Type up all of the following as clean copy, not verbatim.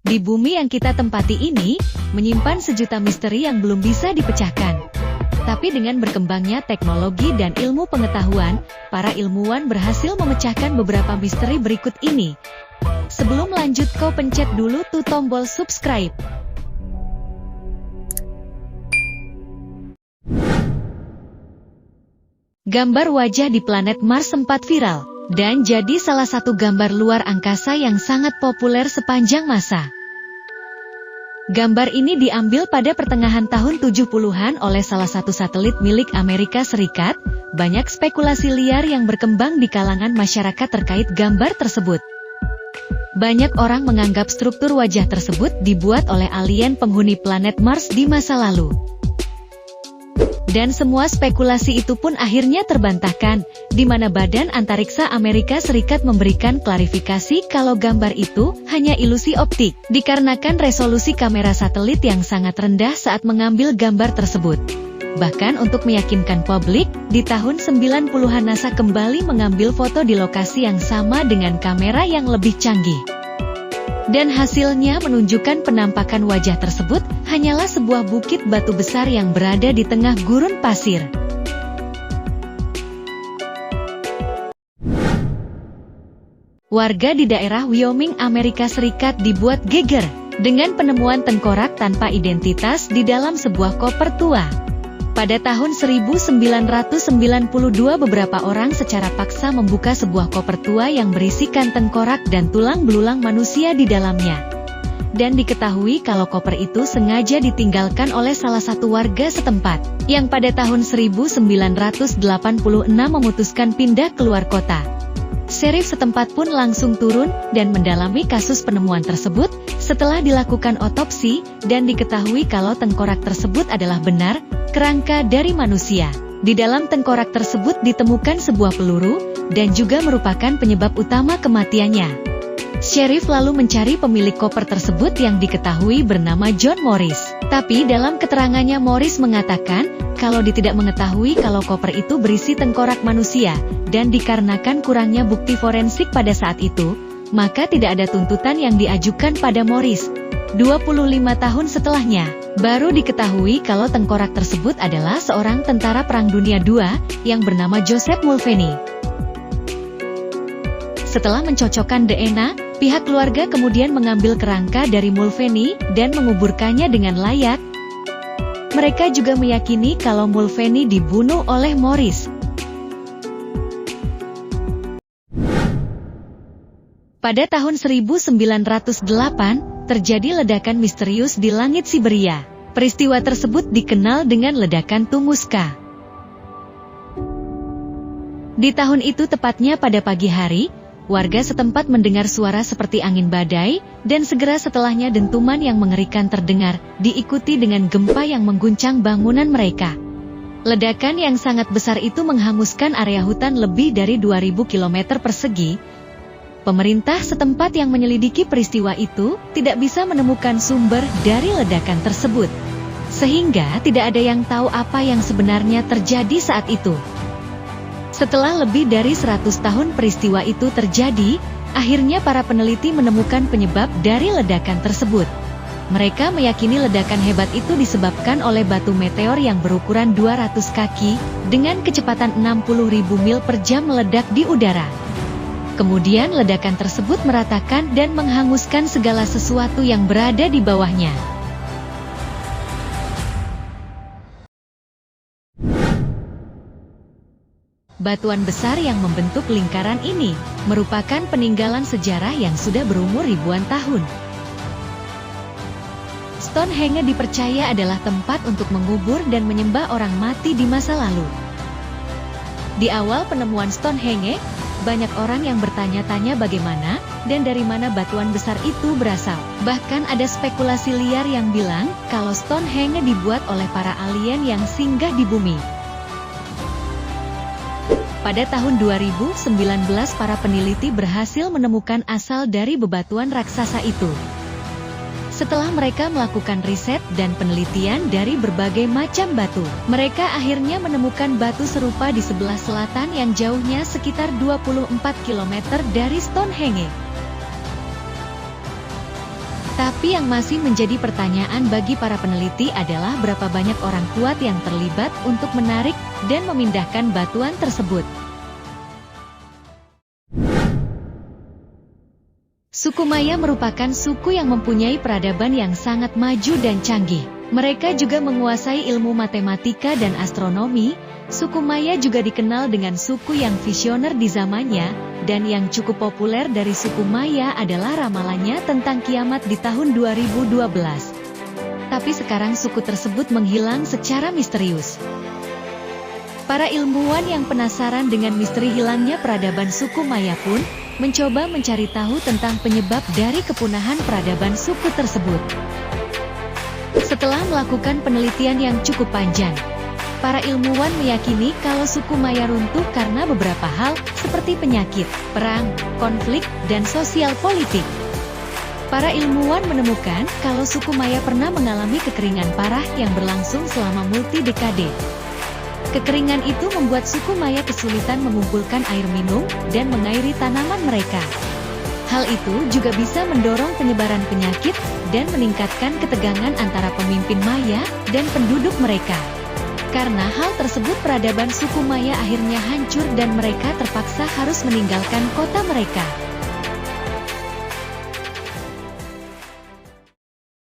Di bumi yang kita tempati ini, menyimpan sejuta misteri yang belum bisa dipecahkan. Tapi dengan berkembangnya teknologi dan ilmu pengetahuan, para ilmuwan berhasil memecahkan beberapa misteri berikut ini. Sebelum lanjut, kau pencet dulu tuh tombol subscribe. Gambar wajah di planet Mars sempat viral, dan jadi salah satu gambar luar angkasa yang sangat populer sepanjang masa. Gambar ini diambil pada pertengahan tahun 70-an oleh salah satu satelit milik Amerika Serikat. Banyak spekulasi liar yang berkembang di kalangan masyarakat terkait gambar tersebut. Banyak orang menganggap struktur wajah tersebut dibuat oleh alien penghuni planet Mars di masa lalu. Dan semua spekulasi itu pun akhirnya terbantahkan, di mana Badan Antariksa Amerika Serikat memberikan klarifikasi kalau gambar itu hanya ilusi optik, dikarenakan resolusi kamera satelit yang sangat rendah saat mengambil gambar tersebut. Bahkan untuk meyakinkan publik, di tahun 90-an NASA kembali mengambil foto di lokasi yang sama dengan kamera yang lebih canggih. Dan hasilnya menunjukkan penampakan wajah tersebut hanyalah sebuah bukit batu besar yang berada di tengah gurun pasir. Warga di daerah Wyoming, Amerika Serikat dibuat geger dengan penemuan tengkorak tanpa identitas di dalam sebuah koper tua. Pada tahun 1992 beberapa orang secara paksa membuka sebuah koper tua yang berisikan tengkorak dan tulang belulang manusia di dalamnya. Dan diketahui kalau koper itu sengaja ditinggalkan oleh salah satu warga setempat, yang pada tahun 1986 memutuskan pindah keluar kota. Sheriff setempat pun langsung turun dan mendalami kasus penemuan tersebut. Setelah dilakukan otopsi, dan diketahui kalau tengkorak tersebut adalah benar kerangka dari manusia. Di dalam tengkorak tersebut ditemukan sebuah peluru, dan juga merupakan penyebab utama kematiannya. Sheriff lalu mencari pemilik koper tersebut yang diketahui bernama John Morris. Tapi dalam keterangannya Morris mengatakan, kalau dia tidak mengetahui kalau koper itu berisi tengkorak manusia, dan dikarenakan kurangnya bukti forensik pada saat itu, maka tidak ada tuntutan yang diajukan pada Morris. 25 tahun setelahnya, baru diketahui kalau tengkorak tersebut adalah seorang tentara Perang Dunia II yang bernama Joseph Mulvaney. Setelah mencocokkan DNA, pihak keluarga kemudian mengambil kerangka dari Mulvaney dan menguburkannya dengan layak. Mereka juga meyakini kalau Mulvaney dibunuh oleh Morris. Pada tahun 1908, terjadi ledakan misterius di langit Siberia. Peristiwa tersebut dikenal dengan ledakan Tunguska. Di tahun itu tepatnya pada pagi hari, warga setempat mendengar suara seperti angin badai, dan segera setelahnya dentuman yang mengerikan terdengar, diikuti dengan gempa yang mengguncang bangunan mereka. Ledakan yang sangat besar itu menghanguskan area hutan lebih dari 2000 km persegi. Pemerintah setempat yang menyelidiki peristiwa itu tidak bisa menemukan sumber dari ledakan tersebut. Sehingga tidak ada yang tahu apa yang sebenarnya terjadi saat itu. Setelah lebih dari 100 tahun peristiwa itu terjadi, akhirnya para peneliti menemukan penyebab dari ledakan tersebut. Mereka meyakini ledakan hebat itu disebabkan oleh batu meteor yang berukuran 200 kaki, dengan kecepatan 60.000 mil per jam meledak di udara. Kemudian ledakan tersebut meratakan dan menghanguskan segala sesuatu yang berada di bawahnya. Batuan besar yang membentuk lingkaran ini merupakan peninggalan sejarah yang sudah berumur ribuan tahun. Stonehenge dipercaya adalah tempat untuk mengubur dan menyembah orang mati di masa lalu. Di awal penemuan Stonehenge, banyak orang yang bertanya-tanya bagaimana dan dari mana batuan besar itu berasal. Bahkan ada spekulasi liar yang bilang kalau Stonehenge dibuat oleh para alien yang singgah di bumi. Pada tahun 2019 para peneliti berhasil menemukan asal dari bebatuan raksasa itu. Setelah mereka melakukan riset dan penelitian dari berbagai macam batu, mereka akhirnya menemukan batu serupa di sebelah selatan yang jauhnya sekitar 24 km dari Stonehenge. Tapi Tapi yang masih menjadi pertanyaan bagi para peneliti adalah berapa banyak orang kuat yang terlibat untuk menarik dan memindahkan batuan tersebut. Suku Maya merupakan suku yang mempunyai peradaban yang sangat maju dan canggih. Mereka juga menguasai ilmu matematika dan astronomi. Suku Maya juga dikenal dengan suku yang visioner di zamannya, dan yang cukup populer dari suku Maya adalah ramalannya tentang kiamat di tahun 2012. Tapi sekarang suku tersebut menghilang secara misterius. Para ilmuwan yang penasaran dengan misteri hilangnya peradaban suku Maya pun mencoba mencari tahu tentang penyebab dari kepunahan peradaban suku tersebut. Setelah melakukan penelitian yang cukup panjang, para ilmuwan meyakini kalau suku Maya runtuh karena beberapa hal seperti penyakit, perang, konflik, dan sosial politik. Para ilmuwan menemukan kalau suku Maya pernah mengalami kekeringan parah yang berlangsung selama multi-dekade. Kekeringan itu membuat suku Maya kesulitan mengumpulkan air minum dan mengairi tanaman mereka. Hal itu juga bisa mendorong penyebaran penyakit dan meningkatkan ketegangan antara pemimpin Maya dan penduduk mereka. Karena hal tersebut peradaban suku Maya akhirnya hancur dan mereka terpaksa harus meninggalkan kota mereka.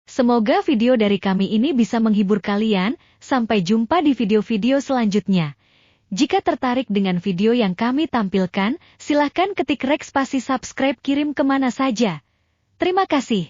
Semoga video dari kami ini bisa menghibur kalian. Sampai jumpa di video-video selanjutnya. Jika tertarik dengan video yang kami tampilkan, silahkan ketik rek spasi subscribe kirim kemana saja. Terima kasih.